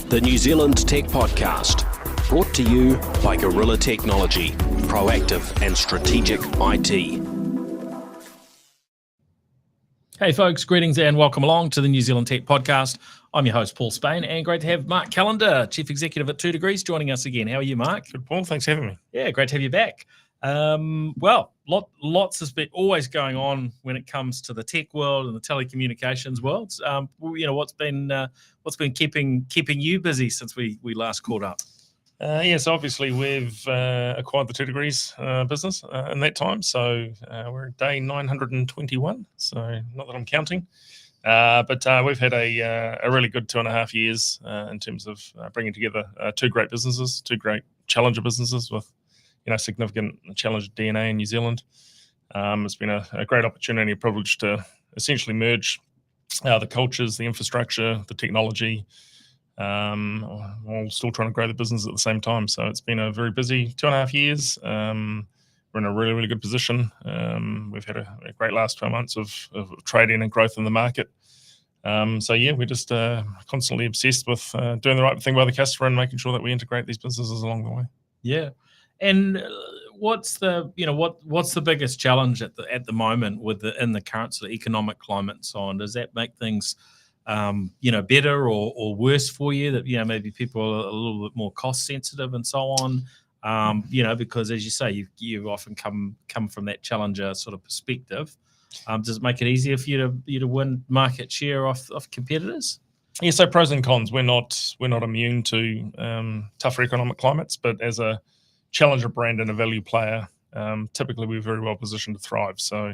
the New Zealand Tech Podcast, brought to you by Gorilla Technology, proactive and strategic IT. Hey folks, greetings and welcome along to the New Zealand Tech Podcast. I'm your host, Paul Spain, and great to have Mark Callander, Chief Executive at 2 Degrees, joining us again. How are you, Mark? Good, Paul. Thanks for having me. Yeah, great to have you back. Lots has been always going on when it comes to the tech world and the telecommunications world. What's been keeping you busy since we last caught up? Yes, obviously we've acquired the 2 Degrees business in that time. So we're at day 921. So not that I'm counting, but we've had a really good 2.5 years in terms of bringing together two great businesses, two great challenger businesses with significant challenger DNA in New Zealand. It's been a great opportunity, a privilege to essentially merge the cultures, the infrastructure, the technology, while still trying to grow the business at the same time. So it's been a very busy 2.5 years. We're in a really, really good position. We've had a great last 12 months of trading and growth in the market. We're just constantly obsessed with doing the right thing by the customer and making sure that we integrate these businesses along the way. Yeah. And what's the biggest challenge at the moment in the current sort of economic climate and so on? Does that make things better or worse for you, that maybe people are a little bit more cost sensitive and so on? Because as you say, you often come from that challenger sort of perspective. Does it make it easier for you to win market share off competitors? Yeah, so pros and cons. We're not immune to tougher economic climates, but as a challenger brand and a value player, typically we're very well positioned to thrive. So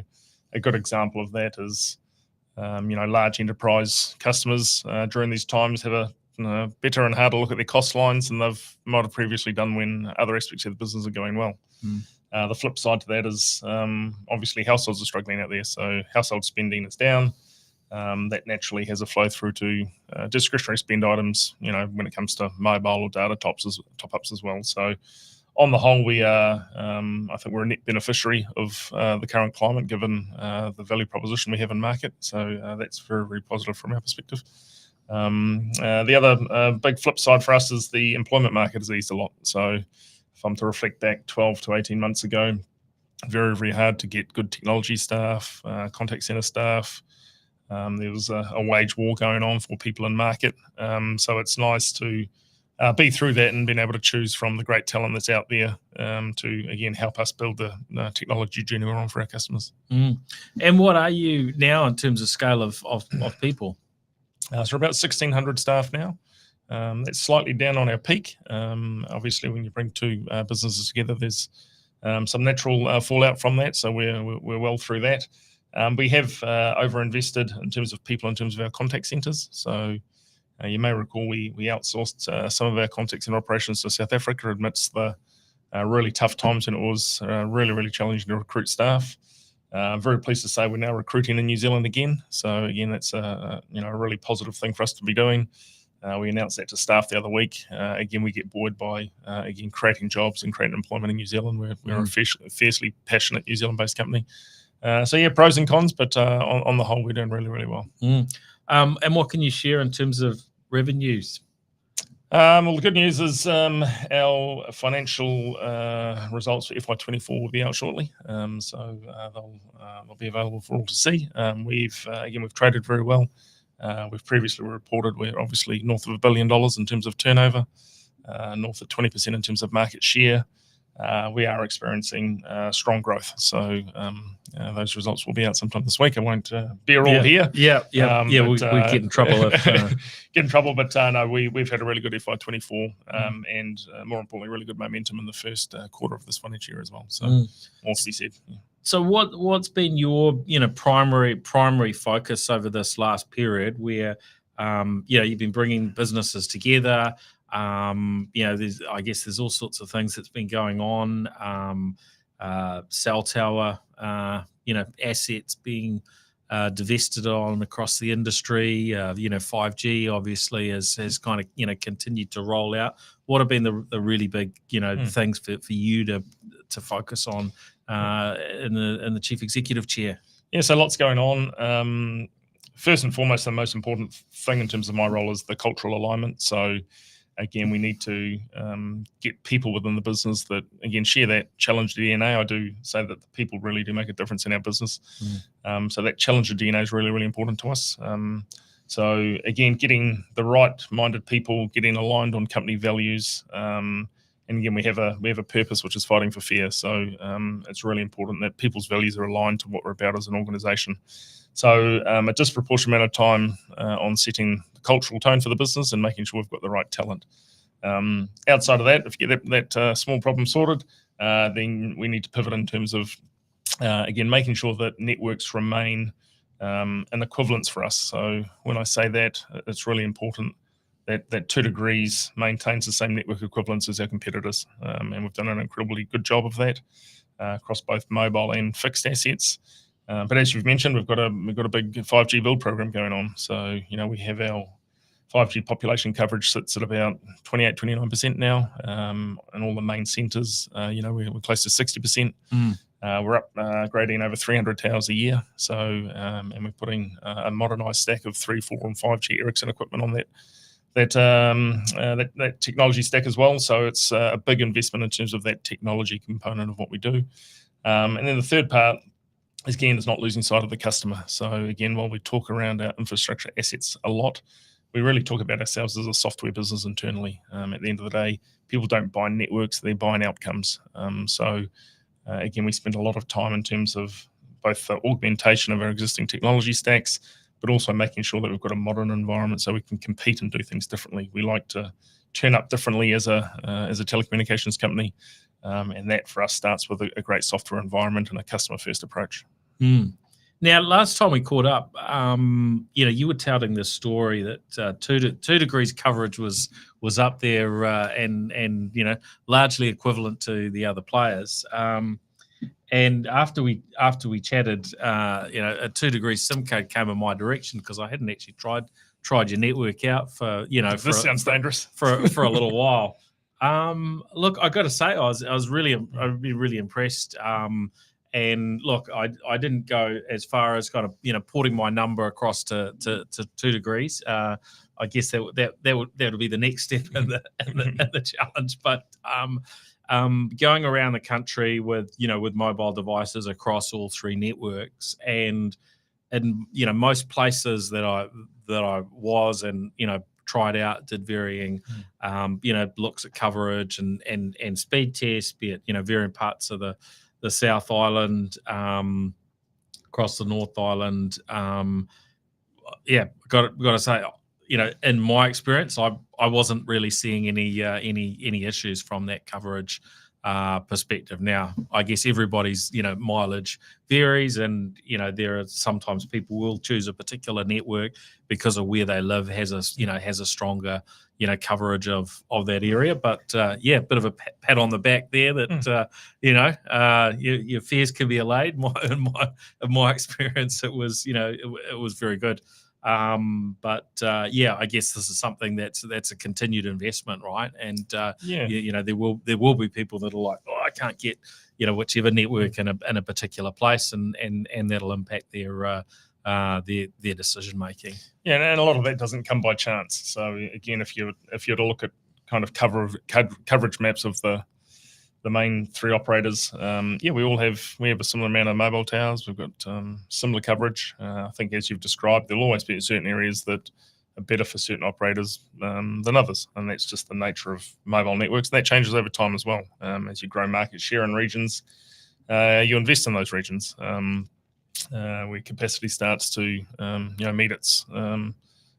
a good example of that is large enterprise customers during these times have a better and harder look at their cost lines than they've might have previously done when other aspects of the business are going well. The flip side to that is obviously households are struggling out there. So household spending is down. That naturally has a flow through to discretionary spend items, when it comes to mobile or data top-ups as well. So on the whole, we are, I think we're a net beneficiary of the current climate, given the value proposition we have in market. So that's very, very positive from our perspective. The other big flip side for us is the employment market has eased a lot. So if I'm to reflect back 12 to 18 months ago, very, very hard to get good technology staff, contact center staff. There was a wage war going on for people in market. So it's nice to be through that and being able to choose from the great talent that's out there to, again, help us build the technology journey we're on for our customers. And what are you now in terms of scale of people? So we're about 1,600 staff now. That's slightly down on our peak. Obviously, when you bring two businesses together, there's some natural fallout from that. So we're well through that. We have over-invested in terms of people, in terms of our contact centers. So you may recall we outsourced some of our contact center operations to South Africa amidst the really tough times, and it was really, really challenging to recruit staff. Very pleased to say we're now recruiting in New Zealand again. So again, that's a really positive thing for us to be doing. We announced that to staff the other week. Again, we get buoyed by creating jobs and creating employment in New Zealand. We're a fiercely passionate New Zealand-based company. Pros and cons, but on the whole, we're doing really, really well. And what can you share in terms of revenues? Well, the good news is our financial results for FY24 will be out shortly, so they'll be available for all to see. We've traded very well. We've previously reported we're obviously north of $1 billion in terms of turnover, north of 20% in terms of market share. We are experiencing strong growth. So those results will be out sometime this week. I won't bear all here. We get in trouble. But no, we've had a really good FY24 and more importantly, really good momentum in the first quarter of this financial year as well. So more to be said. Yeah. So what's been your primary focus over this last period where you've been bringing businesses together? There's all sorts of things that's been going on. Cell tower, assets being divested on across the industry. 5G obviously has kind of continued to roll out. What have been the really big things for you to focus on in the chief executive chair? Yeah, so lots going on. first and foremost, the most important thing in terms of my role is the cultural alignment. So again, we need to get people within the business that, again, share that challenger DNA. I do say that the people really do make a difference in our business. So that challenger DNA is really, really important to us. So again, getting the right-minded people, getting aligned on company values, and again, we have a purpose, which is fighting for fair. So it's really important that people's values are aligned to what we're about as an organisation. So a disproportionate amount of time on setting the cultural tone for the business and making sure we've got the right talent. Outside of that, if you get that small problem sorted, then we need to pivot in terms of, again, making sure that networks remain an equivalence for us. So when I say that, it's really important that 2 Degrees maintains the same network equivalence as our competitors. And we've done an incredibly good job of that across both mobile and fixed assets. But as you've mentioned, we've got a big 5G build program going on. So, we have our 5G population coverage sits at about 28, 29% now. And all the main centres, we're close to 60%. We're upgrading over 300 towers a year. So, and we're putting a modernised stack of 3, 4, and 5G Ericsson equipment on that technology stack as well. So it's a big investment in terms of that technology component of what we do. And then the third part, again, is not losing sight of the customer. So again, while we talk around our infrastructure assets a lot, we really talk about ourselves as a software business internally. At the end of the day, people don't buy networks, they're buying outcomes. Again, we spend a lot of time in terms of both the augmentation of our existing technology stacks, but also making sure that we've got a modern environment so we can compete and do things differently. We like to turn up differently as a telecommunications company. And that for us starts with a great software environment and a customer-first approach. Now, last time we caught up, you were touting this story that 2 Degrees coverage was up there and largely equivalent to the other players. And after we chatted, a 2 Degrees SIM card came in my direction because I hadn't actually tried your network out for Sounds dangerous for a little while. Look, I got to say, I'd be really impressed. And look, I didn't go as far as kind of porting my number across to 2 Degrees. I guess that would be the next step in the challenge. But going around the country with mobile devices across all 3 networks, and most places that I was and tried out, did varying looks at coverage and speed tests, be it varying parts of the South Island, across the North Island. Got to say, in my experience, I wasn't really seeing any issues from that coverage perspective. Now, I guess everybody's mileage varies, and there are sometimes people will choose a particular network because of where they live has a stronger coverage of that area. But bit of a pat on the back there that your fears can be allayed. In my experience, it was it was very good. I guess this is something that's a continued investment, right? And there will be people that are like, I can't get whichever network in a particular place, and that'll impact their decision making. Yeah, and a lot of that doesn't come by chance. So again, if you're to look at kind of coverage maps of the main 3 operators, we have a similar amount of mobile towers. We've got similar coverage. I think, as you've described, there'll always be certain areas that are better for certain operators than others, and that's just the nature of mobile networks. And that changes over time as well. As you grow market share in regions, you invest in those regions. Where capacity starts to meet its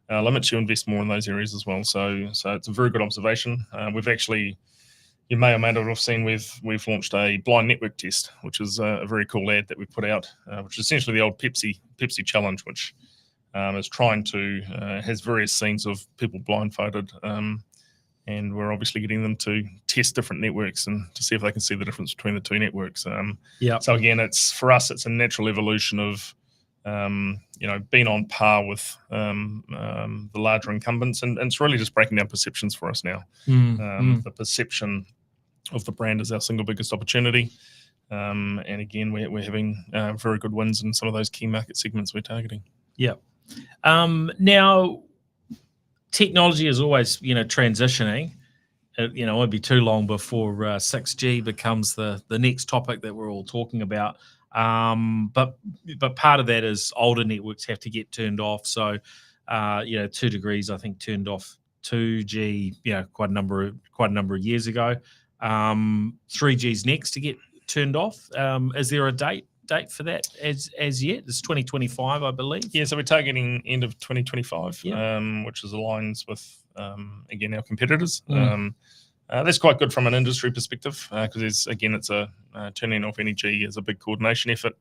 limits, you invest more in those areas as well. So it's a very good observation. We've actually, you may or may not have seen, we've launched a blind network test, which is a very cool ad that we put out, which is essentially the old Pepsi challenge, which is trying to has various scenes of people blindfolded, and we're obviously getting them to test different networks and to see if they can see the difference between the 2 networks. So again, for us, it's a natural evolution of being on par with the larger incumbents, and it's really just breaking down perceptions for us now. The perception of the brand is our single biggest opportunity, and again, we're having very good wins in some of those key market segments we're targeting. Yeah. Now, technology is always, transitioning. It won't be too long before 6G becomes the next topic that we're all talking about. But part of that is older networks have to get turned off. So, 2 degrees, I think, turned off 2G, quite a number of years ago. 3G's next to get turned off. Is there a date for that as yet? It's 2025, I believe. Yeah, so we're targeting end of 2025, Yeah. which is aligns with again our competitors. That's quite good from an industry perspective because it's a turning off energy is a big coordination effort.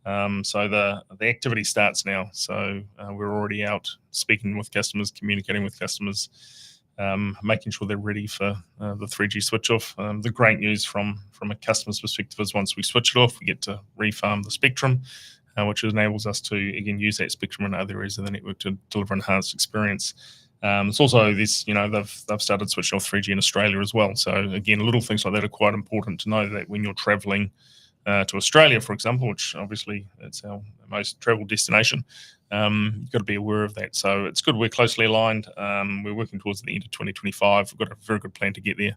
So the activity starts now. So we're already out speaking with customers, communicating with customers, making sure they're ready for the 3G switch off. The great news from a customer's perspective is once we switch it off, we get to refarm the spectrum, which enables us to again use that spectrum in other areas of the network to deliver enhanced experience. It's also this, they've started switching off 3G in Australia as well. So again, little things like that are quite important to know that when you're traveling to Australia, for example, which obviously it's our most traveled destination, you've got to be aware of that. So it's good. We're closely aligned. We're working towards the end of 2025. We've got a very good plan to get there.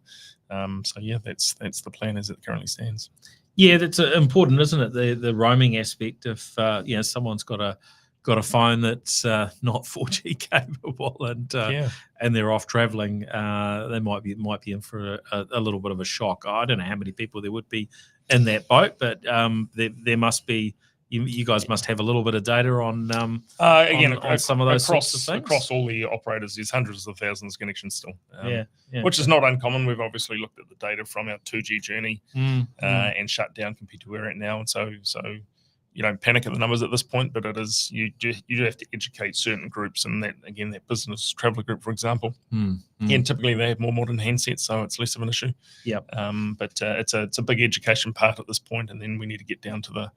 So yeah, that's the plan as it currently stands. Yeah, that's important, isn't it? The roaming aspect. If someone's got a phone that's not 4G capable and they're off traveling, they might be in for a little bit of a shock. I don't know how many people there would be in that boat, but there must be. You guys must have a little bit of data on on some of those sorts of things. Across all the operators, there's hundreds of thousands of connections still, which is is not uncommon. We've obviously looked at the data from our 2G journey and shut down compared to where we're at now, and so you don't panic at the numbers at this point, but it is you do have to educate certain groups, and that business traveller group, for example, and typically they have more modern handsets, so it's less of an issue. Yep. But it's a big education part at this point, and then we need to get down to the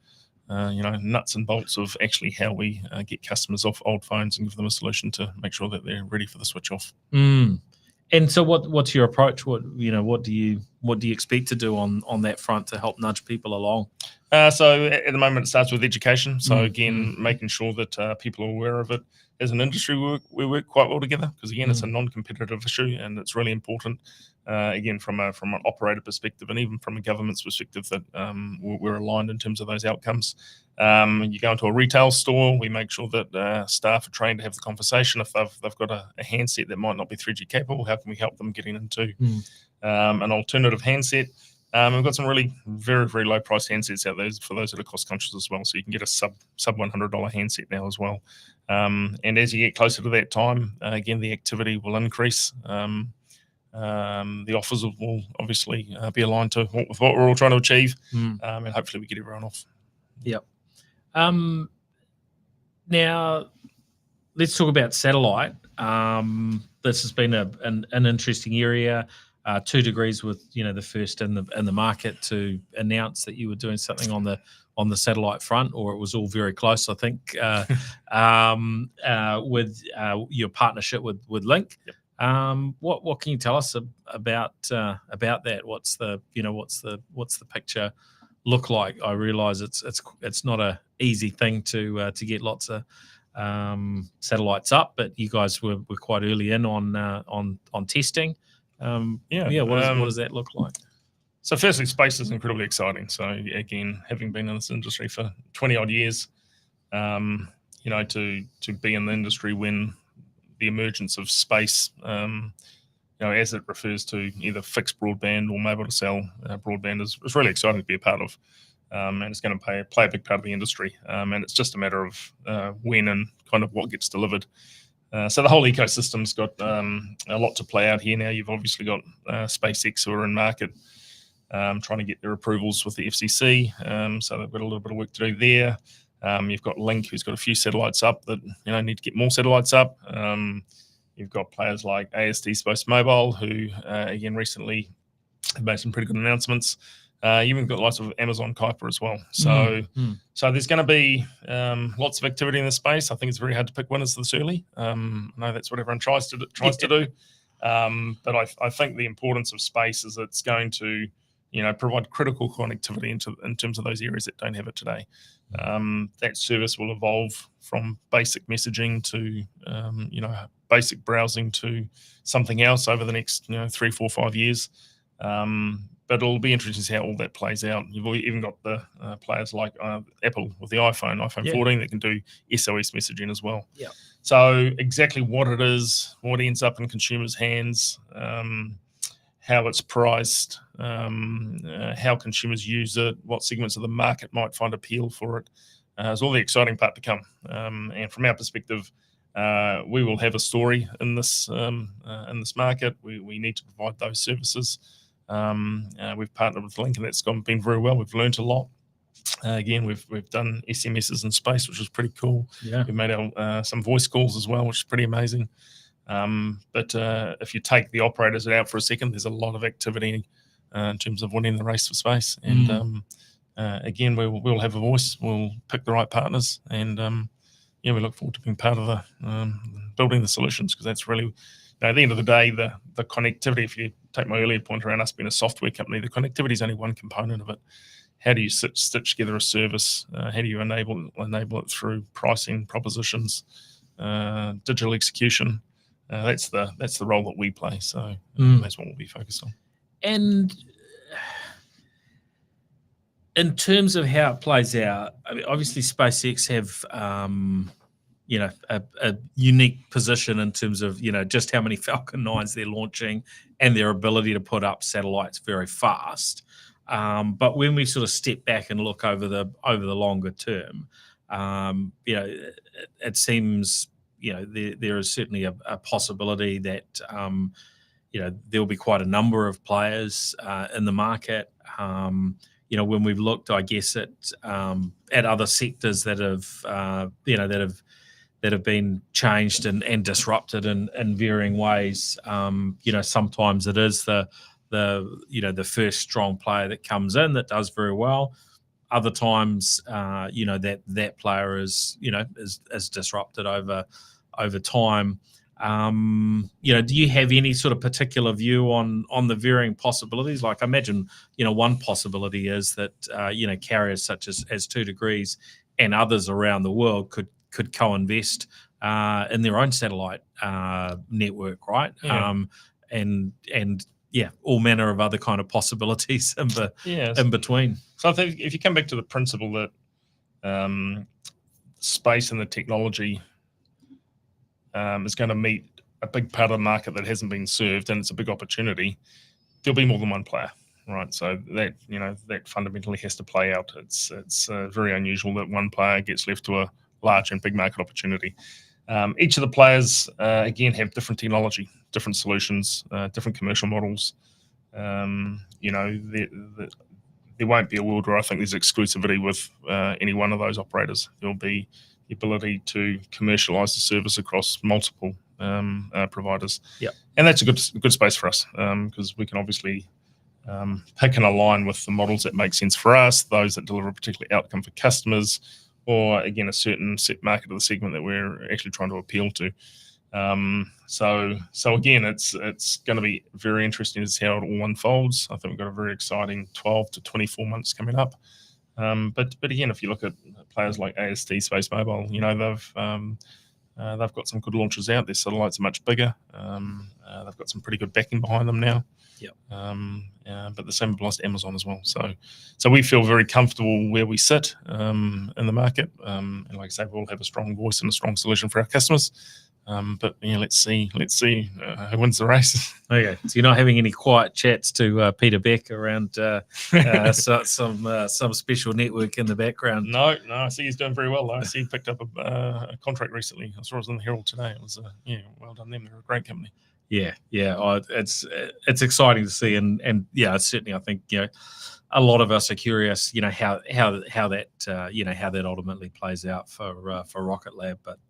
nuts and bolts of actually how we get customers off old phones and give them a solution to make sure that they're ready for the switch off. And so, what's your approach? What do you expect to do on that front to help nudge people along? So at the moment, it starts with education. So again, making sure that people are aware of it. As an industry, we work quite well together because again, it's a non-competitive issue, and it's really important. Again, from an operator perspective, and even from a government's perspective, that we're aligned in terms of those outcomes. You go into a retail store, we make sure that staff are trained to have the conversation. If they've got a handset that might not be 3G capable, how can we help them getting into an alternative handset? We've got some really very, very low price handsets out there for those that are cost conscious as well. So you can get a sub $100 handset now as well. And as you get closer to that time, again, the activity will increase. The offers will obviously be aligned to what we're all trying to achieve, and hopefully we get everyone off. Yep. Now, let's talk about satellite. This has been an interesting area. 2 degrees with the first in the market to announce that you were doing something on the satellite front, or it was all very close, I think, with your partnership with Lynk. Yep. What can you tell us about that? What's the picture look like? I realise it's not a easy thing to get lots of satellites up, but you guys were quite early in on testing. What does that look like? So firstly, space is incredibly exciting. So again, having been in this industry for 20 odd years, to be in the industry when the emergence of space, as it refers to either fixed broadband or mobile to cell broadband is really exciting to be a part of. And it's going to play a big part of the industry. And it's just a matter of when and kind of what gets delivered. So the whole ecosystem's got a lot to play out here now. You've obviously got SpaceX who are in market trying to get their approvals with the FCC. So they've got a little bit of work to do there. You've got Lynk, who's got a few satellites up that need to get more satellites up. You've got players like AST Space Mobile, who again recently have made some pretty good announcements. You even got lots of Amazon Kuiper as well. So there's going to be lots of activity in the space. I think it's very hard to pick winners this early. I know that's what everyone tries to do. But I think the importance of space is it's going to provide critical connectivity in terms of those areas that don't have it today. That service will evolve from basic messaging to basic browsing to something else over the next 3, 4, 5 years. But it'll be interesting to see how all that plays out. You've even got the players like Apple with the iPhone 14 that can do SOS messaging as well. Yeah. So exactly what it is, what ends up in consumers' hands, how it's priced, how consumers use it, what segments of the market might find appeal for it, is all the exciting part to come. And from our perspective, we will have a story in this market. We need to provide those services. We've partnered with Lynk, and that's been very well. We've learned a lot. Again, we've done SMSs in space, which is pretty cool. Yeah. We've made some voice calls as well, which is pretty amazing. But if you take the operators out for a second, there's a lot of activity in terms of winning the race for space. And again, we'll have a voice. We'll pick the right partners, and we look forward to being part of the building the solutions, because that's really, at the end of the day, the connectivity. If you take my earlier point around us being a software company, the connectivity is only one component of it. How do you stitch together a service? How do you enable it through pricing, propositions, digital execution? That's the role that we play. So that's what we'll be focused on. And in terms of how it plays out, I mean, obviously SpaceX have a unique position in terms of just how many Falcon 9s they're launching and their ability to put up satellites very fast. But when we sort of step back and look over the longer term, it seems there is certainly a possibility that there'll be quite a number of players in the market. When we've looked, I guess, at other sectors that have been changed and disrupted in varying ways. Sometimes it is the first strong player that comes in that does very well. Other times, that player is disrupted over time. Do you have any sort of particular view on the varying possibilities? Like, I imagine, one possibility is that, carriers such as 2 Degrees and others around the world could co-invest in their own satellite network, right? Yeah. All manner of other kind of possibilities in between. So I think if you come back to the principle that space and the technology is going to meet a big part of the market that hasn't been served, and it's a big opportunity, there'll be more than one player, right? So that that fundamentally has to play out. It's very unusual that one player gets left to a large and big market opportunity. Each of the players again have different technology, different solutions, different commercial models. There won't be a world where I think there's exclusivity with any one of those operators. There'll be the ability to commercialize the service across multiple providers. Yeah, and that's a good space for us, because we can obviously pick and align with the models that make sense for us, those that deliver a particular outcome for customers, or again a certain set market of the segment that we're actually trying to appeal to. So again, it's going to be very interesting to see how it all unfolds. I think we've got a very exciting 12 to 24 months coming up. But again, if you look at players like AST Space Mobile, they've got some good launches out. Their satellites are much bigger. They've got some pretty good backing behind them now. Yeah. But the same applies to Amazon as well. So we feel very comfortable where we sit in the market. And like I say, we'll have a strong voice and a strong solution for our customers. But let's see who wins the race. Okay, so you're not having any quiet chats to Peter Beck around some special network in the background? No, I see he's doing very well. I see he picked up a contract recently. I saw it was in the Herald today. It was well done them. They're a great company. Yeah. Oh, it's exciting to see, and certainly I think a lot of us are curious, how that ultimately plays out for Rocket Lab, but.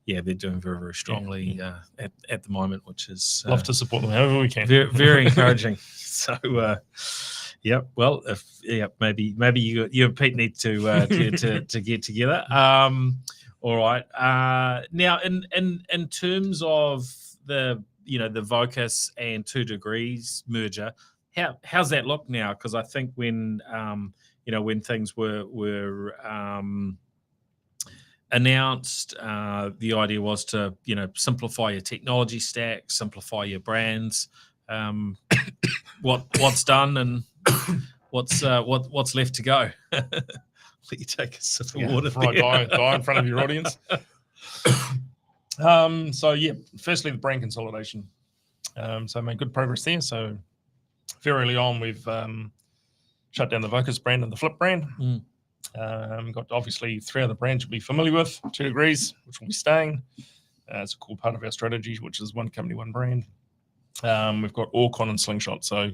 They're doing very, very strongly at the moment, which is love to support them however we can. Very, very encouraging. So, well, maybe you and Pete need to get together. All right. Now, in terms of the Vocus and 2 Degrees merger, how's that look now? Because I think when when things were announced, the idea was to simplify your technology stack, simplify your brands. What's done and what's left to go? Let you take a sip of water before I die in front of your audience. Firstly, the brand consolidation. So I made good progress there. So very early on, we've shut down the Vocus brand and the Flip brand. Got obviously 3 other brands you'll be familiar with, 2 Degrees, which will be staying. It's a cool part of our strategy, which is one company, one brand. We've got Orcon and Slingshot. So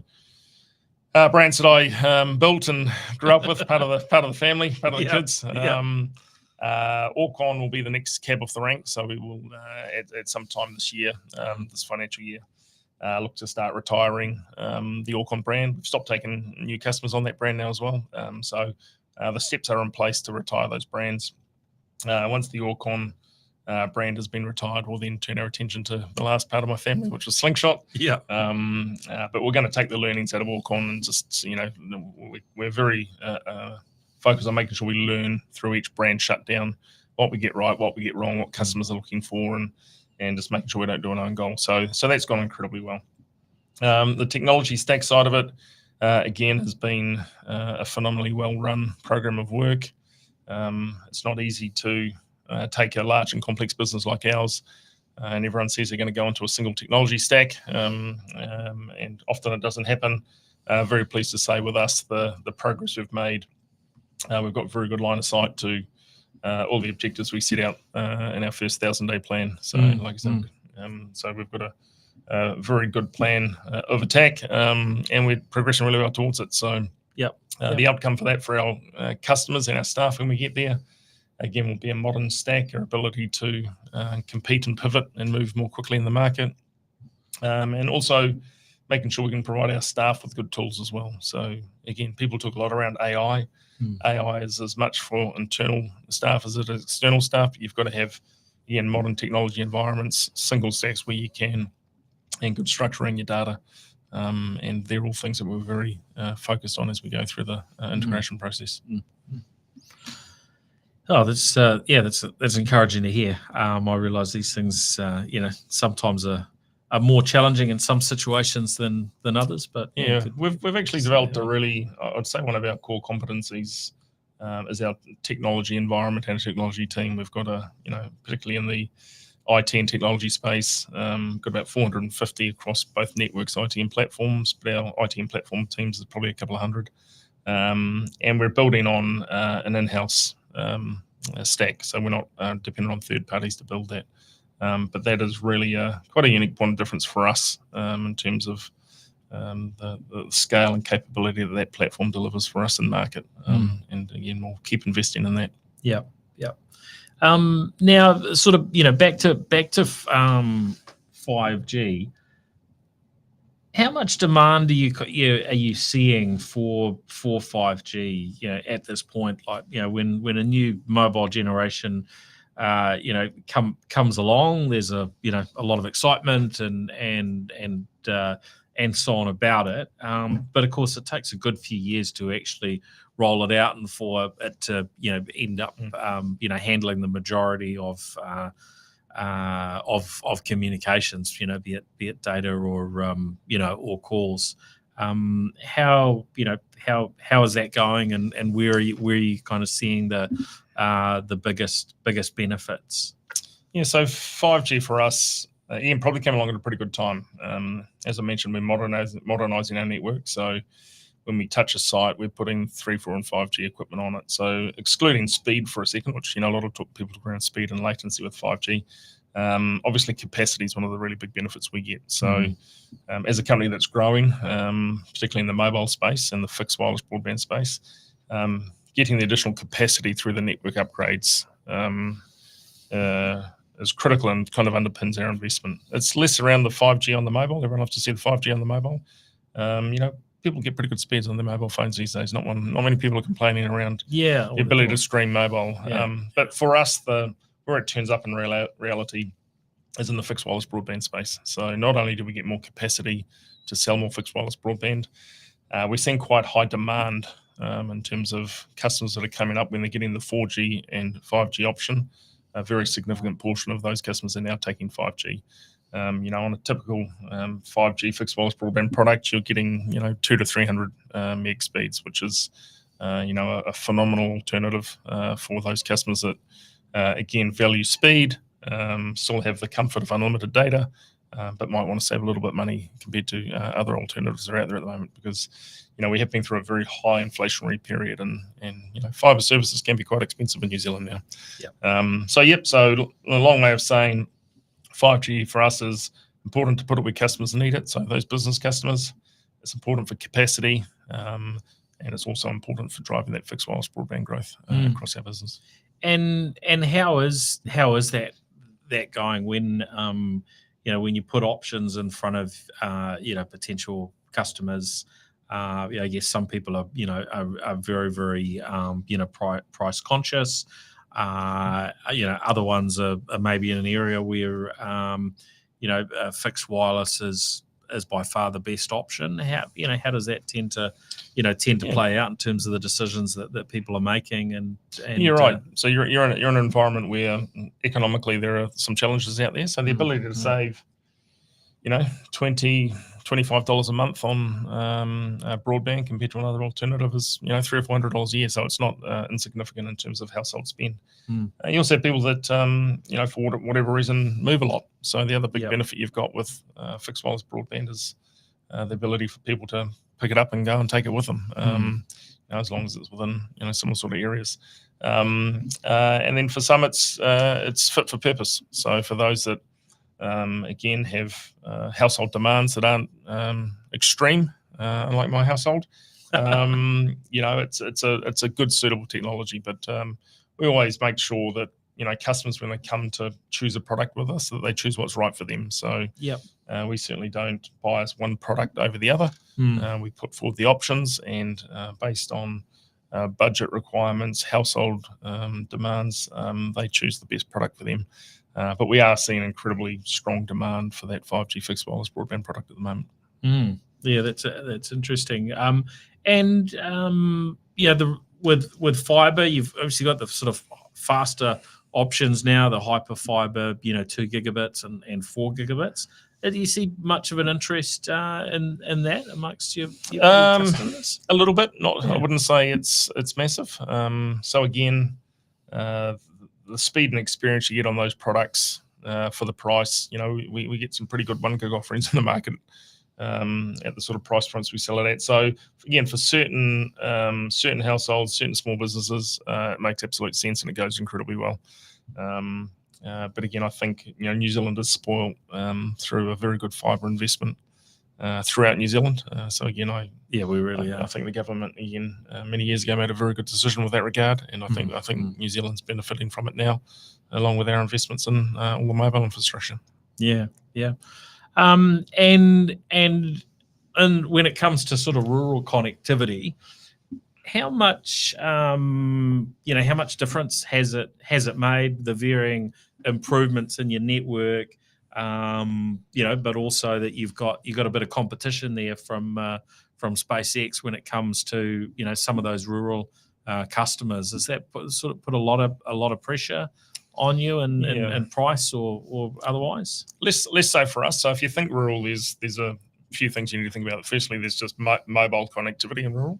brands that I built and grew up with, part of the family, part of the kids. Orcon will be the next cab off the rank. So we will at some time this year, this financial year, look to start retiring the Orcon brand. We've stopped taking new customers on that brand now as well. So the steps are in place to retire those brands. Once the Orcon brand has been retired, we'll then turn our attention to the last part of my family, which was Slingshot. But we're going to take the learnings out of Orcon and just, we're very focused on making sure we learn through each brand shutdown, what we get right, what we get wrong, what customers are looking for, and just making sure we don't do an own goal. So that's gone incredibly well. The technology stack side of it, again, has been a phenomenally well-run program of work. It's not easy to take a large and complex business like ours, and everyone says they're going to go into a single technology stack, and often it doesn't happen. Very pleased to say with us, the progress we've made, we've got very good line of sight to all the objectives we set out in our first 1,000-day plan. So, like I said, so we've got a very good plan of attack, and we're progressing really well towards it. So, the outcome for that for our customers and our staff when we get there, again, will be a modern stack, our ability to compete and pivot and move more quickly in the market, and also making sure we can provide our staff with good tools as well. So, again, people talk a lot around AI. AI is as much for internal staff as it is external staff. You've got to have, again, modern technology environments, single stacks where you can, and good structure in your data. And they're all things that we're very focused on as we go through the integration process. Oh, that's encouraging to hear. I realise these things, sometimes are more challenging in some situations than others. But we've actually developed a really, I'd say, one of our core competencies is our technology environment and technology team. We've got particularly in the IT and technology space, got about 450 across both networks, IT and platforms. But our IT and platform teams is probably a couple of hundred, and we're building on an in-house stack, so we're not dependent on third parties to build that. But that is really quite a unique point of difference for us in terms of the scale and capability that platform delivers for us in market. And again, we'll keep investing in that. Now, sort of, back to 5G. How much demand are you seeing for 5G? At this point, like when a new mobile generation comes along, there's a lot of excitement and so on about it. But of course, it takes a good few years to actually roll it out and for it to end up handling the majority of communications, be it data or calls. How is that going, and where are you kind of seeing the biggest benefits? So 5G for us, Ian, probably came along at a pretty good time. As I mentioned, we're modernising our network. So when we touch a site, we're putting 3, 4, and 5G equipment on it. So excluding speed for a second, which a lot of people talk around speed and latency with 5G. Obviously, capacity is one of the really big benefits we get. So as a company that's growing, particularly in the mobile space and the fixed wireless broadband space, getting the additional capacity through the network upgrades is critical and kind of underpins our investment. It's less around the 5G on the mobile. Everyone loves to see the 5G on the mobile. People get pretty good speeds on their mobile phones these days. Not many people are complaining around the ability to stream mobile. But for us, where it turns up in reality is in the fixed wireless broadband space. So not only do we get more capacity to sell more fixed wireless broadband, we're seeing quite high demand in terms of customers that are coming up when they're getting the 4G and 5G option. A very significant portion of those customers are now taking 5G. On a typical 5G fixed wireless broadband product, you're getting 200 to 300 meg speeds, which is a phenomenal alternative for those customers that again value speed, still have the comfort of unlimited data, but might want to save a little bit of money compared to other alternatives that are out there at the moment, because we have been through a very high inflationary period, and fibre services can be quite expensive in New Zealand now. So a long way of saying 5G for us is important to put it where customers need it. So those business customers, it's important for capacity, and it's also important for driving that fixed wireless broadband growth across our business. And how is that going when when you put options in front of potential customers? I guess some people are very, very price conscious. Other ones are maybe in an area where fixed wireless is by far the best option. How does that tend to play out in terms of the decisions that people are making? And you're right. So you're in an environment where economically there are some challenges out there. So the ability to save $25 a month on broadband compared to another alternative is $300 or $400 a year. So it's not insignificant in terms of household spend. You also have people that for whatever reason move a lot. So the other big benefit you've got with fixed wireless broadband is the ability for people to pick it up and go and take it with them, as long as it's within similar sort of areas. And then for some, it's fit for purpose. So for those that again have household demands that aren't extreme, unlike my household, it's a good suitable technology. But we always make sure that customers, when they come to choose a product with us, that they choose what's right for them. So we certainly don't bias one product over the other. We put forward the options, and based on budget requirements, household demands, they choose the best product for them. But we are seeing incredibly strong demand for that 5G fixed wireless broadband product at the moment. Yeah, that's interesting. With fibre, you've obviously got the sort of faster options now, the hyper fibre, 2 gigabits and 4 gigabits. Do you see much of an interest in that amongst your customers? A little bit. I wouldn't say it's massive. So again, the speed and experience you get on those products for the price, we get some pretty good 1 gig offerings in the market at the sort of price points we sell it at. So again, for certain households, certain small businesses, it makes absolute sense and it goes incredibly well. But again, I think New Zealand is spoiled through a very good fibre investment throughout New Zealand. So again, we really are. I think the government again many years ago made a very good decision with that regard, and I think New Zealand's benefiting from it now, along with our investments in all the mobile infrastructure. Yeah. And when it comes to sort of rural connectivity, how much difference has it made, the varying improvements in your network, but also that you've got a bit of competition there from SpaceX when it comes to some of those rural customers? Does that put a lot of pressure on you and price or otherwise? Less so for us. So if you think rural, there's a few things you need to think about. Firstly, there's just mobile connectivity in rural.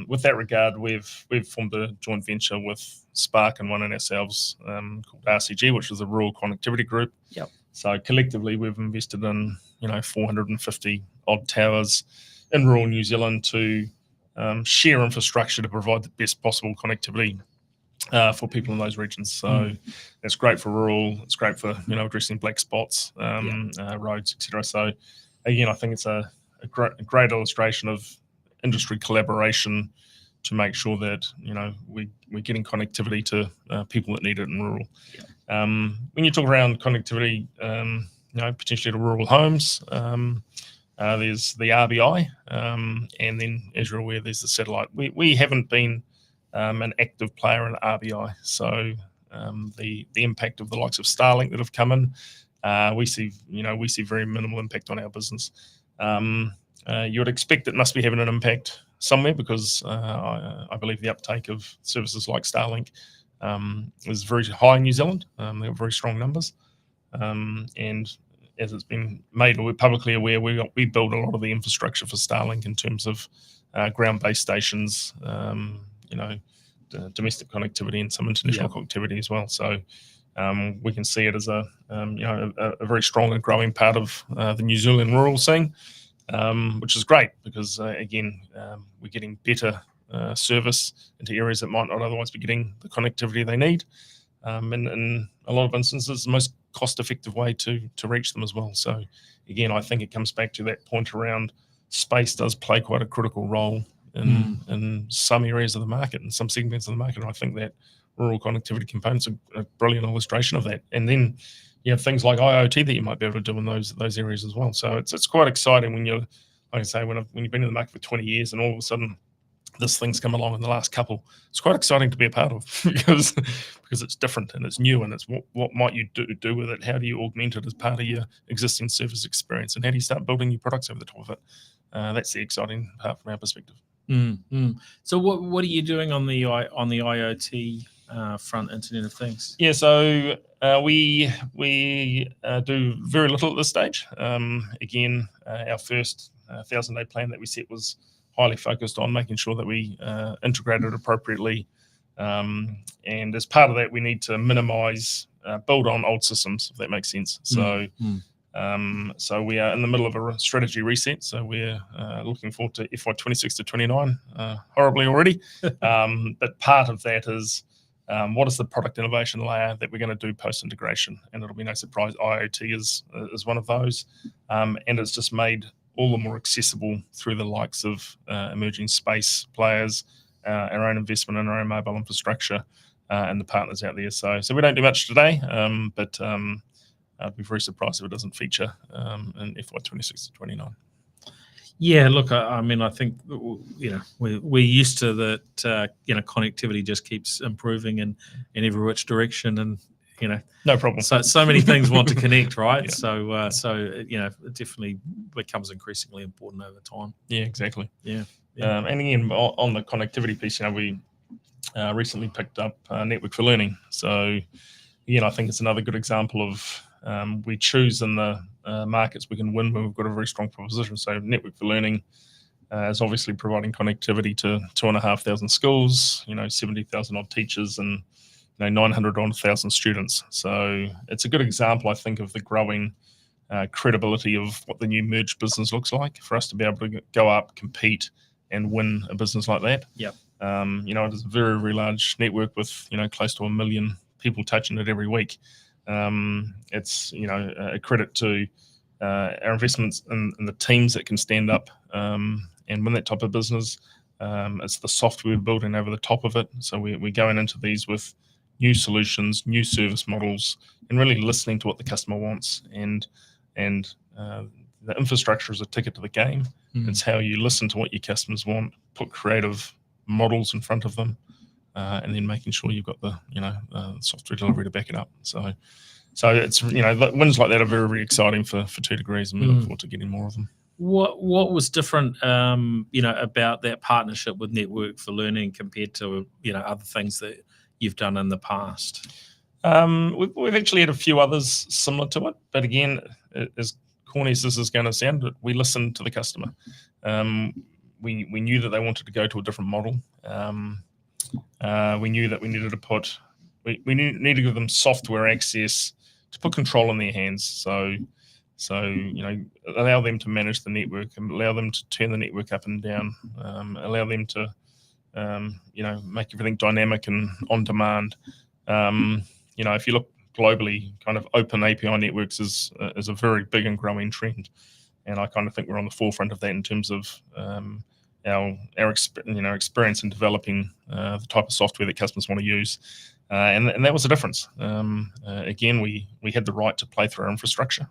With that regard, we've formed a joint venture with Spark and one in ourselves called RCG, which is a rural connectivity group. So collectively, we've invested in 450 odd towers in rural New Zealand to share infrastructure to provide the best possible connectivity for people in those regions. So that's great for rural. It's great for addressing black spots, roads, etc. So again, I think it's a great illustration of industry collaboration to make sure that we're getting connectivity to people that need it in rural. When you talk around connectivity, potentially to rural homes, there's the RBI, and then as you're aware, there's the satellite. We haven't been an active player in RBI, so the impact of the likes of Starlink that have come in, we see very minimal impact on our business. You would expect it must be having an impact somewhere, because I believe the uptake of services like Starlink is very high in New Zealand. They have very strong numbers, and as it's been made, we're publicly aware, we build a lot of the infrastructure for Starlink in terms of ground-based stations, domestic connectivity and some international connectivity as well. So we can see it as a very strong and growing part of the New Zealand rural scene, which is great, because again, we're getting better service into areas that might not otherwise be getting the connectivity they need. In a lot of instances, the most cost-effective way to reach them as well. So again, I think it comes back to that point around space does play quite a critical role in some areas of the market and some segments of the market. And I think that rural connectivity components are a brilliant illustration of that. And then you have things like IoT that you might be able to do in those areas as well. So it's quite exciting when you're, like I say, when you've been in the market for 20 years and all of a sudden this thing's come along in the last couple. It's quite exciting to be a part of because it's different and it's new, and it's what might you do with it? How do you augment it as part of your existing service experience, and how do you start building new products over the top of it? That's the exciting part from our perspective. So what are you doing on the IoT front, Internet of Things? Yeah, so we do very little at this stage. Again, our first 1,000-day plan that we set was highly focused on making sure that we integrated appropriately. And as part of that, we need to minimize, build on old systems, if that makes sense. So so we are in the middle of a strategy reset. So we're looking forward to FY 26 to 29, horribly already. But part of that is what is the product innovation layer that we're going to do post-integration? And it'll be no surprise, IoT is one of those. And it's just made all the more accessible through the likes of emerging space players, our own investment in our own mobile infrastructure, and the partners out there. So we don't do much today, but I'd be very surprised if it doesn't feature in FY 26 to 29. Yeah, look, I mean, I think we're used to that. Connectivity just keeps improving in every which direction, and no problem. So many things want to connect, right? Yeah. So it definitely becomes increasingly important over time. Yeah, exactly. Yeah. And again, on the connectivity piece, we recently picked up Network for Learning. So again, I think it's another good example of we choose in the markets we can win when we've got a very strong proposition. So Network for Learning is obviously providing connectivity to 2,500 schools, 70,000 odd teachers, and 900,000 students. So it's a good example, I think, of the growing credibility of what the new merged business looks like for us to be able to go up, compete, and win a business like that. Yep. It is a very, very large network with close to 1 million people touching it every week. It's a credit to our investments in the teams that can stand up and win that type of business. It's the software we're building over the top of it. So we're going into these with new solutions, new service models, and really listening to what the customer wants. And the infrastructure is a ticket to the game. It's how you listen to what your customers want, put creative models in front of them, and then making sure you've got the software delivery to back it up. So it's wins like that are very, very exciting for 2 Degrees, and we look forward to getting more of them. What was different, about that partnership with Network for Learning compared to other things that you've done in the past? We've actually had a few others similar to it, but again, as corny as this is going to sound, we listened to the customer. We knew that they wanted to go to a different model. We knew that we needed to need to give them software access to put control in their hands. So allow them to manage the network and allow them to turn the network up and down. Allow them to make everything dynamic and on demand. If you look globally, kind of open API networks is a very big and growing trend, and I kind of think we're on the forefront of that in terms of our experience in developing the type of software that customers want to use, and that was the difference. Again, we had the right to play through our infrastructure,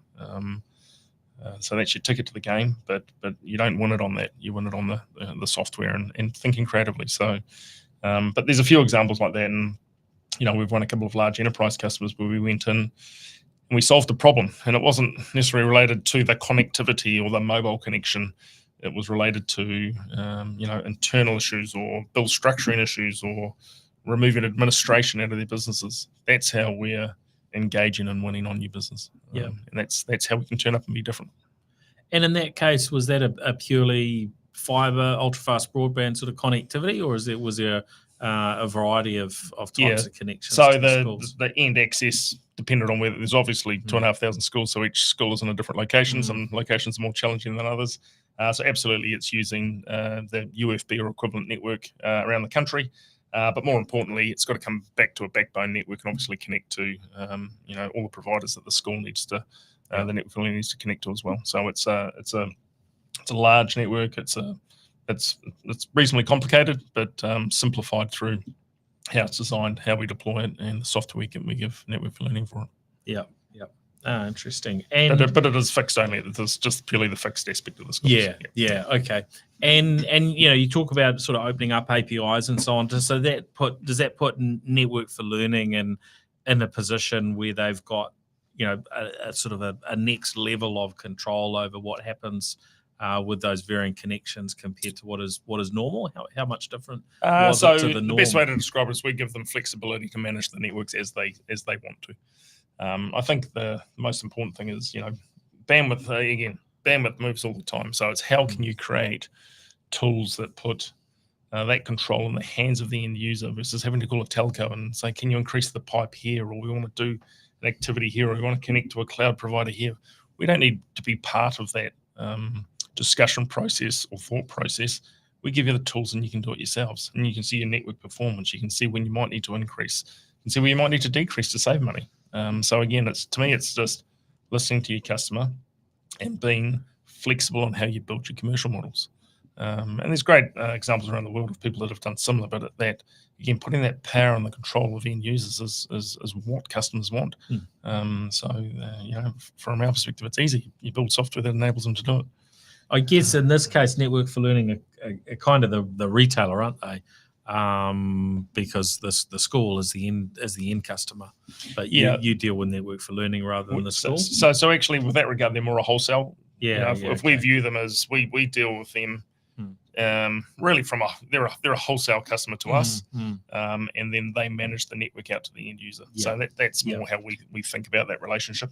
so that's your ticket to the game. But you don't win it on that; you win it on the software and thinking creatively. So, but there's a few examples like that, and we've won a couple of large enterprise customers where we went in and we solved the problem, and it wasn't necessarily related to the connectivity or the mobile connection. It was related to, internal issues or bill structuring issues or removing administration out of their businesses. That's how we're engaging and winning on new business. Yeah. And that's how we can turn up and be different. And in that case, was that a purely fibre, ultra-fast broadband sort of connectivity, or was there a variety of types of connections? So to the schools? the end access depended on whether there's obviously 2,500 schools, so each school is in a different location. Some locations are more challenging than others. So absolutely, it's using the UFB or equivalent network around the country. But more importantly, it's got to come back to a backbone network and obviously connect to all the providers that the school needs to, the network really needs to connect to as well. So it's a large network. It's reasonably complicated, but simplified through how it's designed, how we deploy it, and the software we give network for learning for it. Yeah. Interesting. And but it is fixed only. It's just purely the fixed aspect of the schools. Yeah. Okay. And you talk about sort of opening up APIs and so on. Does that put network for learning in a position where they've got a sort of a next level of control over what happens with those varying connections compared to what is normal? How much different was it to the norm? The best way to describe it is we give them flexibility to manage the networks as they want to. I think the most important thing is, bandwidth. Again, bandwidth moves all the time. So it's how can you create tools that put that control in the hands of the end user versus having to call a telco and say, can you increase the pipe here, or we want to do an activity here, or we want to connect to a cloud provider here. We don't need to be part of that discussion process or thought process. We give you the tools and you can do it yourselves. And you can see your network performance. You can see when you might need to increase. You can see where you might need to decrease to save money. So again, to me, it's just listening to your customer and being flexible on how you build your commercial models. And there's great examples around the world of people that have done similar, but at that, again, putting that power and the control of end users is what customers want. From our perspective, it's easy. You build software that enables them to do it. I guess in this case, Network for Learning are kind of the retailer, aren't they? Because the school is the end customer, but you deal with Network for Learning rather than the school. So actually, with that regard, they're more a wholesale. If we view them as we deal with them, really they're a wholesale customer to us, and then they manage the network out to the end user. So that's more how we think about that relationship.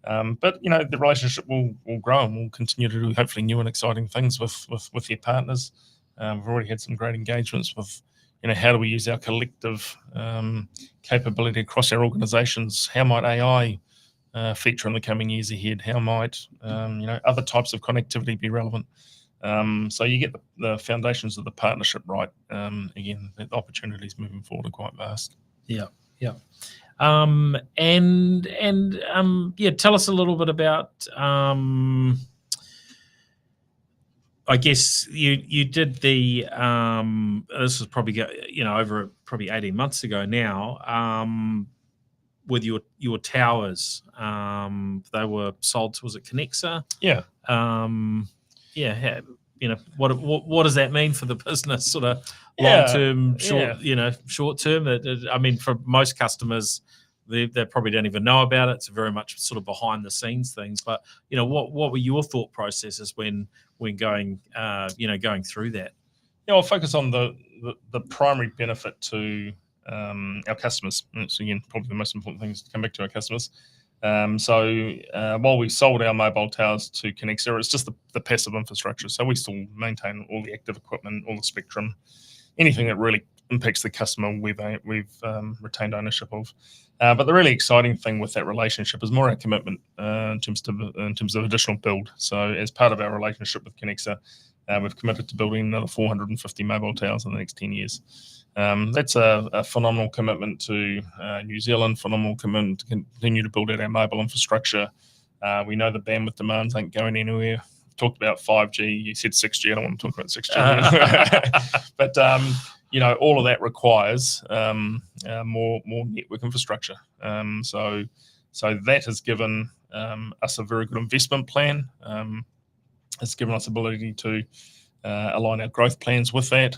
But the relationship will grow and we'll continue to do hopefully new and exciting things with their partners. We've already had some great engagements with how do we use our collective capability across our organizations? How might AI feature in the coming years ahead? How might other types of connectivity be relevant? So you get the foundations of the partnership right. Again, the opportunities moving forward are quite vast. Tell us a little bit about. I guess you did the. This was probably over probably 18 months ago now. With your towers, they were sold to, was it Connexa? What does that mean for the business? Sort of long term, short term. I mean, for most customers, they probably don't even know about it. It's very much sort of behind the scenes things. But what were your thought processes when going through that? I'll focus on the primary benefit to our customers. It's again probably the most important thing is to come back to our customers. While we sold our mobile towers to Connexa, it's just the passive infrastructure. So we still maintain all the active equipment, all the spectrum, anything that really impacts the customer we've retained ownership of. But the really exciting thing with that relationship is more our commitment in terms of additional build. So as part of our relationship with Connexa, we've committed to building another 450 mobile towers in the next 10 years. That's a phenomenal commitment to New Zealand, phenomenal commitment to continue to build out our mobile infrastructure. We know the bandwidth demands ain't going anywhere. We've talked about 5G. You said 6G. I don't want to talk about 6G. But, all of that requires more network infrastructure. So that has given us a very good investment plan. It's given us ability to align our growth plans with that.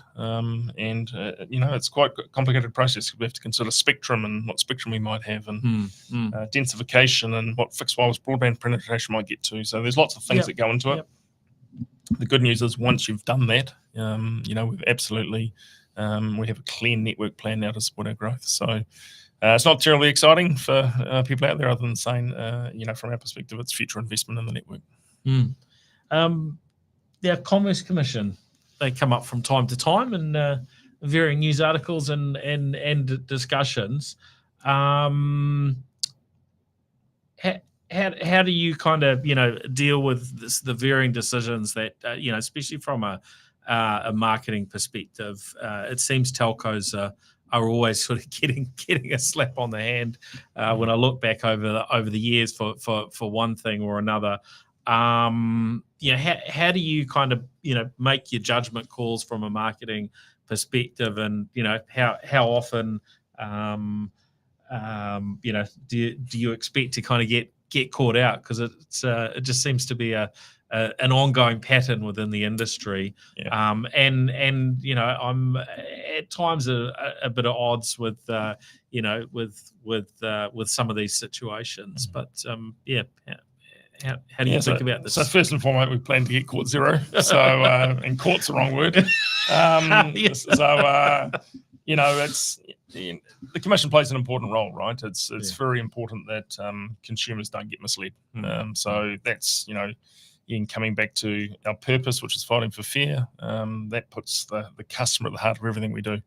It's quite a complicated process. We have to consider spectrum and what spectrum we might have, and densification, and what fixed wireless broadband penetration might get to. So there's lots of things that go into it. The good news is once you've done that, we've absolutely, we have a clear network plan now to support our growth. So it's not terribly exciting for people out there, other than saying, from our perspective, it's future investment in the network. The Commerce Commission, they come up from time to time in varying news articles and discussions. How do you kind of deal with the varying decisions that especially from a marketing perspective? It seems telcos are always sort of getting a slap on the hand when I look back over the years for one thing or another. How do you kind of make your judgment calls from a marketing perspective, and how often do you expect to kind of get caught out, because it just seems to be an ongoing pattern within the industry. I'm at times a bit at odds with some of these situations, but how do you think about this? So first and foremost, we plan to get caught zero. So and caught's the wrong word. It's the commission plays an important role, right? It's very important that consumers don't get misled. So that's again, coming back to our purpose, which is fighting for fair. That puts the customer at the heart of everything we do.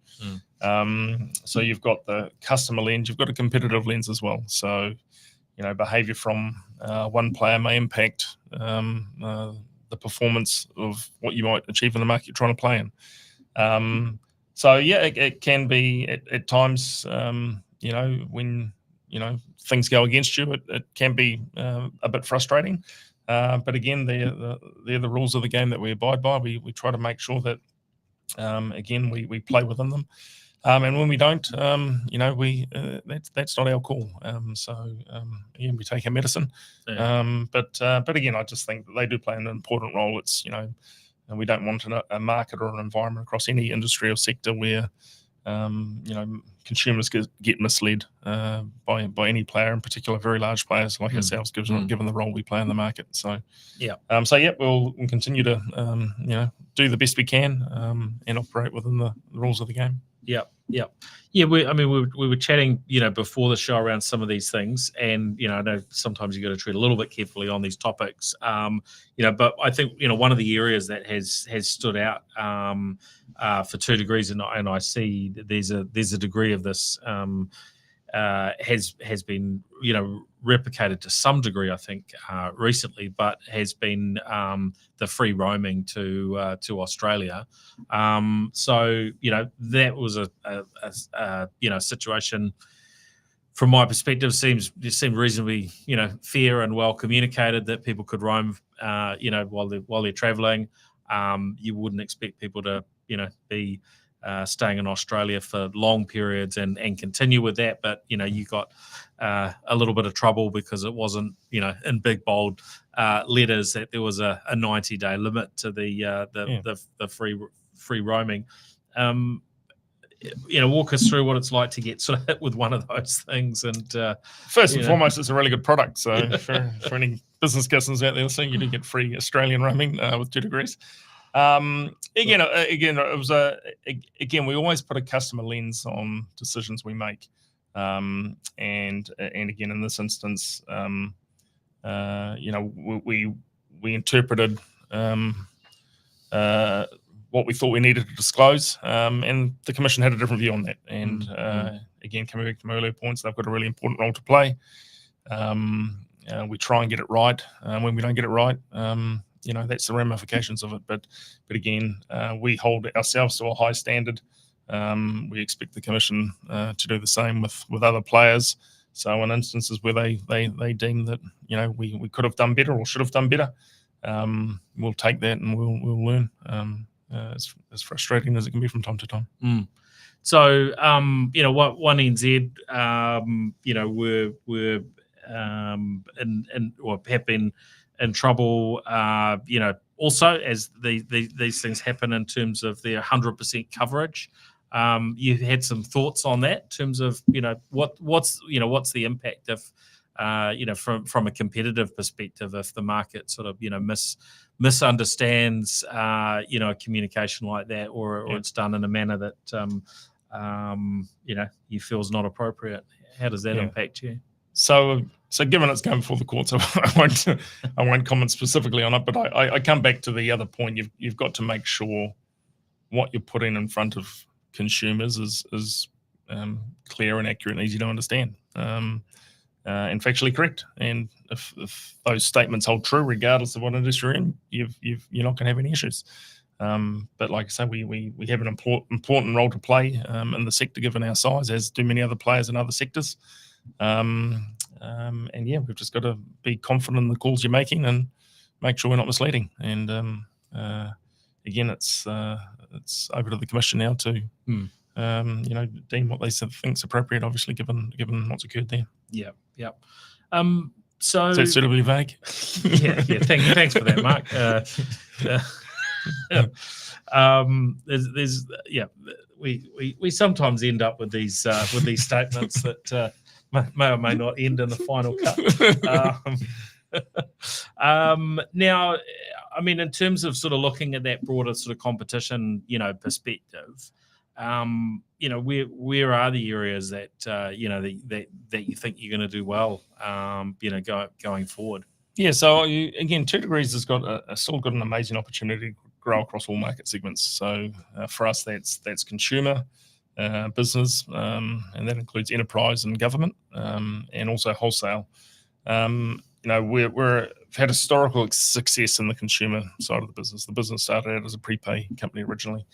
So you've got the customer lens, you've got a competitive lens as well. So behavior from one player may impact the performance of what you might achieve in the market you're trying to play in. It can be at times, when things go against you, it can be a bit frustrating. But again, they're the rules of the game that we abide by. We try to make sure that again we play within them. And when we don't, that's not our call. Again, we take our medicine. But again, I just think that they do play an important role. It's and we don't want a market or an environment across any industry or sector where consumers get misled by any player, in particular very large players like ourselves, given the role we play in the market. So we'll continue to do the best we can and operate within the rules of the game. We were chatting, before the show around some of these things, and I know sometimes you got to tread a little bit carefully on these topics. But I think one of the areas that has stood out for 2 degrees, and I see that there's a degree of this has been replicated to some degree, I think, recently, but has been the free roaming to Australia. That was a situation from my perspective seemed reasonably fair and well communicated, that people could roam while they're traveling. You wouldn't expect people to be staying in Australia for long periods and continue with that, but you got a little bit of trouble because it wasn't in big bold letters that there was a 90-day limit to the free roaming. Walk us through what it's like to get sort of hit with one of those things. And first and foremost, it's a really good product. So for any business customers out there listening, you do get free Australian roaming with 2 degrees. It was again, we always put a customer lens on decisions we make, and again, in this instance, we interpreted what we thought we needed to disclose, and the commission had a different view on that. And again, coming back to my earlier points, they've got a really important role to play. We try and get it right. When we don't get it right, that's the ramifications of it. But again, we hold ourselves to a high standard. We expect the commission to do the same with other players. So in instances where they deem that we could have done better or should have done better, we'll take that and we'll learn. As frustrating as it can be from time to time. So One NZ, were have been in trouble, also, as these things happen in terms of their 100% coverage, you had some thoughts on that in terms of what's the impact if from a competitive perspective, if the market sort of misunderstands a communication like that, or it's done in a manner that you feel is not appropriate. How does that impact you? So given it's going before the courts, I won't comment specifically on it, but I come back to the other point. You've got to make sure what you're putting in front of consumers is clear and accurate and easy to understand, and factually correct. And if those statements hold true, regardless of what industry you're in, you're not going to have any issues. But like I say, we have an important role to play in the sector, given our size, as do many other players in other sectors. And we've just got to be confident in the calls you're making and make sure we're not misleading. And again, it's over to the commission now to deem what they think's appropriate. Obviously, given what's occurred there. Yeah. So is that suitably vague? Yeah. Thanks for that, Mark. We sometimes end up with these statements that may or may not end in the final cut. Now, I mean, in terms of sort of looking at that broader sort of competition, perspective, where are the areas that that you think you're going to do well, going forward? Yeah. So again, 2 Degrees has still got an amazing opportunity to grow across all market segments. So for us, that's consumer, business, and that includes enterprise and government, and also wholesale. We've had historical success in the consumer side of the business. The business started out as a prepay company originally,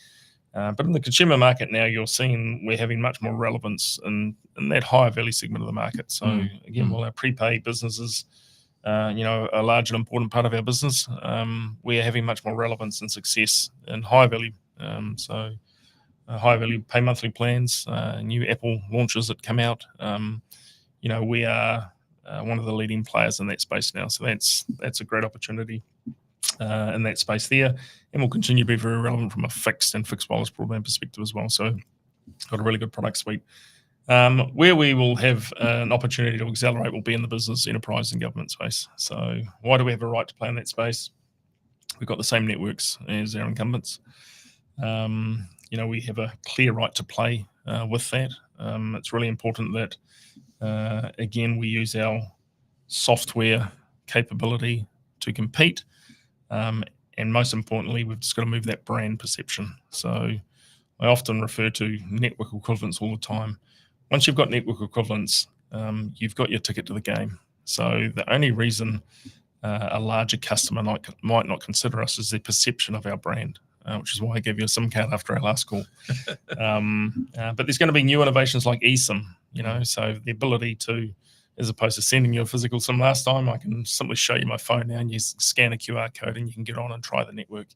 but in the consumer market now, you're seeing we're having much more relevance in that higher value segment of the market. So again, while our prepay businesses, a large and important part of our business, we are having much more relevance and success in high value. High value pay monthly plans, new Apple launches that come out. We are one of the leading players in that space now. So that's a great opportunity in that space there, and will continue to be very relevant from a fixed wireless broadband perspective as well. So got a really good product suite. Where we will have an opportunity to accelerate will be in the business, enterprise, and government space. So why do we have a right to play in that space? We've got the same networks as our incumbents. We have a clear right to play with that. It's really important that, again, we use our software capability to compete. And most importantly, we've just got to move that brand perception. So I often refer to network equivalence all the time. Once you've got network equivalence, you've got your ticket to the game. So the only reason a larger customer might not consider us is their perception of our brand. Which is why I gave you a SIM card after our last call. But there's going to be new innovations like eSIM, so the ability to, as opposed to sending you a physical SIM last time, I can simply show you my phone now and you scan a QR code and you can get on and try the network.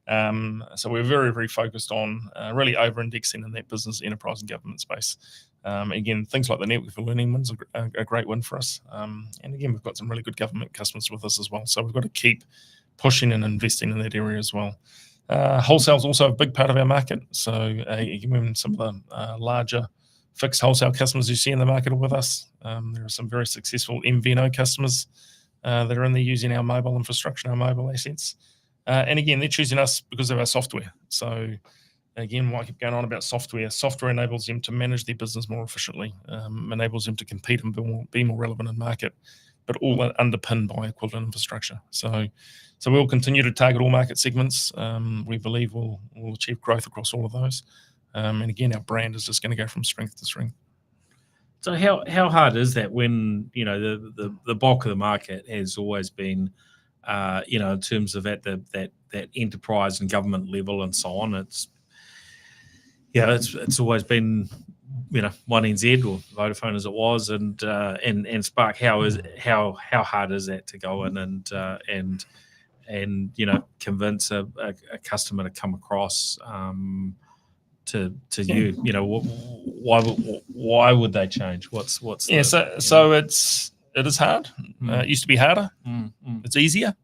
So we're very, very focused on really over-indexing in that business, enterprise, and government space. Again, things like the Network for Learning one's a great win for us. And again, we've got some really good government customers with us as well. So we've got to keep pushing and investing in that area as well. Wholesale is also a big part of our market. So even some of the larger fixed wholesale customers you see in the market are with us. There are some very successful MVNO customers that are in there using our mobile infrastructure, our mobile assets. And again, they're choosing us because of our software. So again, why I keep going on about software. Software enables them to manage their business more efficiently, enables them to compete and be more relevant in market, but all underpinned by equivalent infrastructure. So we'll continue to target all market segments. We believe we'll achieve growth across all of those. And again, our brand is just going to go from strength to strength. So how hard is that when the bulk of the market has always been in terms of at that enterprise and government level and so on? It's always been One NZ or Vodafone as it was, and Spark. How hard is that to go in and convince a customer to come across to you? Why would they change? So it is hard. It used to be harder. It's easier.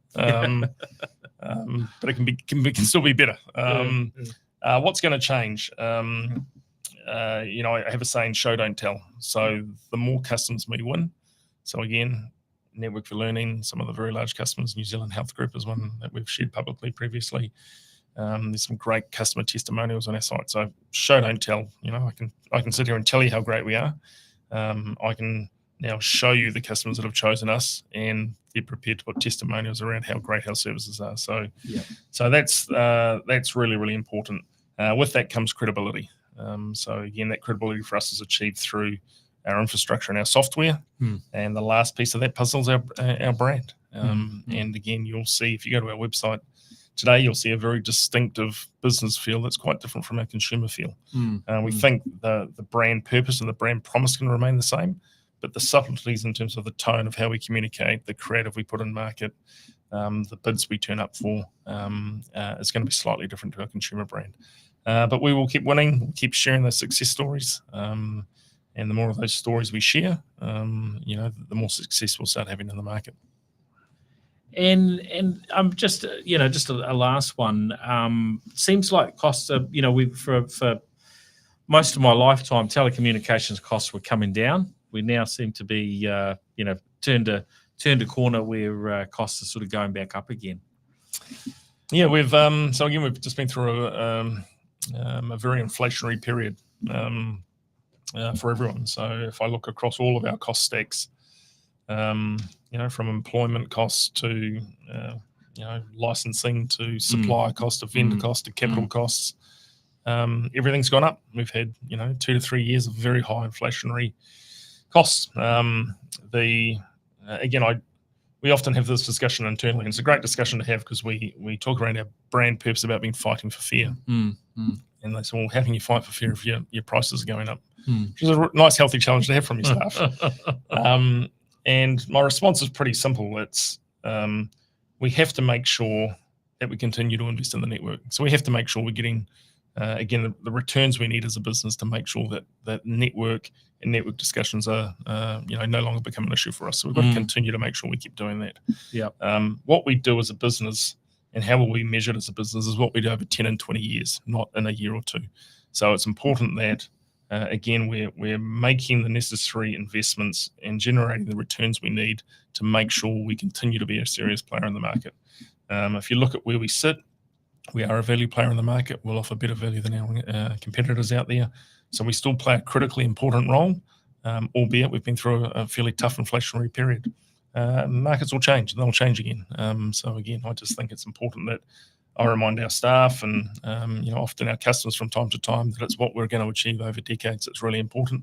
but it can still be better. What's going to change? I have a saying, show, don't tell. So the more customers we win, so again, Network for Learning, some of the very large customers, New Zealand Health Group is one that we've shared publicly previously. There's some great customer testimonials on our site. So show, don't tell. I can sit here and tell you how great we are. I can now show you the customers that have chosen us, and they're prepared to put testimonials around how great our services are. So that's really, really important. With that comes credibility. So again, that credibility for us is achieved through our infrastructure and our software. And the last piece of that puzzle is our brand. And again, you'll see if you go to our website today, you'll see a very distinctive business feel that's quite different from our consumer feel. We think the brand purpose and the brand promise can remain the same, but the subtleties in terms of the tone of how we communicate, the creative we put in market, the bids we turn up for, is going to be slightly different to our consumer brand. But we will keep winning, we'll keep sharing those success stories. And the more of those stories we share, the more success we'll start having in the market. And I'm just a last one. Seems like costs are, for most of my lifetime, telecommunications costs were coming down. We now seem to be, turned a corner where costs are sort of going back up again. Yeah, we've just been through a very inflationary period for everyone. So if I look across all of our cost stacks, from employment costs to licensing to supplier cost to vendor cost to capital costs, everything's gone up. We've had 2 to 3 years of very high inflationary costs. We often have this discussion internally, and it's a great discussion to have because we talk around our brand purpose about being fighting for fair. And they say, well, how can you fight for fair if your prices are going up? Which is a nice, healthy challenge to have from your staff. And my response is pretty simple. It's we have to make sure that we continue to invest in the network. So we have to make sure we're getting, the returns we need as a business to make sure that network and network discussions are, no longer become an issue for us. So we've got to continue to make sure we keep doing that. What we do as a business and how will we measure it as a business is what we do over 10 and 20 years, not in a year or two. So it's important that, we're making the necessary investments and generating the returns we need to make sure we continue to be a serious player in the market. If you look at where we sit, we are a value player in the market. We'll offer better value than our competitors out there. So we still play a critically important role, albeit we've been through a fairly tough inflationary period. Markets will change, and they'll change again. So again, I just think it's important that I remind our staff and often our customers from time to time that it's what we're going to achieve over decades. It's really important.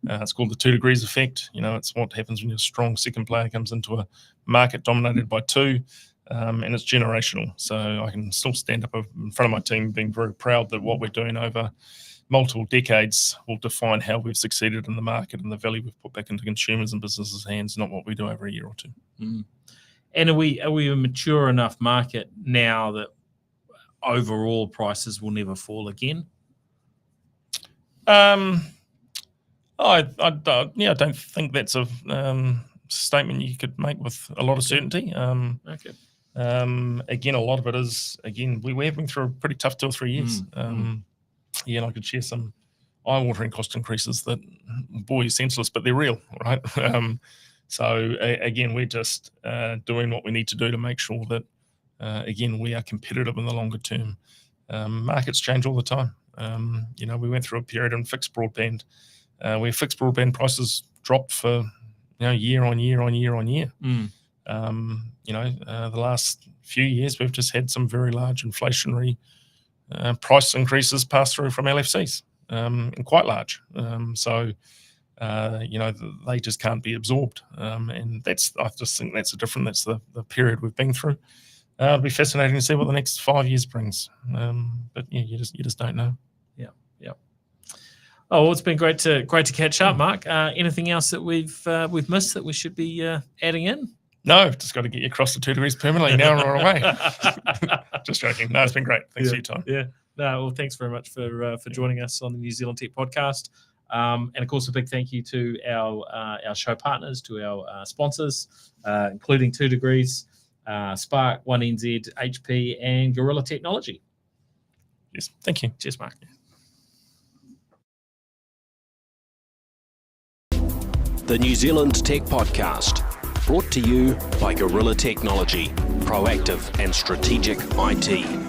It's called the 2 degrees effect. It's what happens when your strong second player comes into a market dominated by two, and it's generational. So I can still stand up in front of my team being very proud that what we're doing over multiple decades will define how we've succeeded in the market and the value we've put back into consumers and businesses' hands, not what we do over a year or two. And are we a mature enough market now that overall prices will never fall again? I don't think that's a statement you could make with a lot of certainty. Okay. Again, a lot of it is, we have been through a pretty tough 2 or 3 years. And I could share some eye-watering cost increases that, boy, are senseless, but they're real, right? So we're just doing what we need to do to make sure that, we are competitive in the longer term. Markets change all the time. We went through a period in fixed broadband where fixed broadband prices dropped for year on year on year on year. The last few years we've just had some very large inflationary price increases pass through from LFCs, and quite large. They just can't be absorbed. And I just think that's the period we've been through. It'll be fascinating to see what the next 5 years brings. But you just don't know. Yeah. Oh, well, it's been great to catch up, Mark. Anything else that we've missed that we should be adding in? No, just got to get you across the 2 degrees permanently now or away. Just joking. No, it's been great. Thanks for your time. Yeah. No, well, thanks very much for joining us on the New Zealand Tech Podcast. And of course, a big thank you to our show partners, to our sponsors, including 2 Degrees. Spark, 1NZ, HP, and Gorilla Technology. Yes, thank you. Cheers, Mark. The New Zealand Tech Podcast, brought to you by Gorilla Technology, proactive and strategic IT.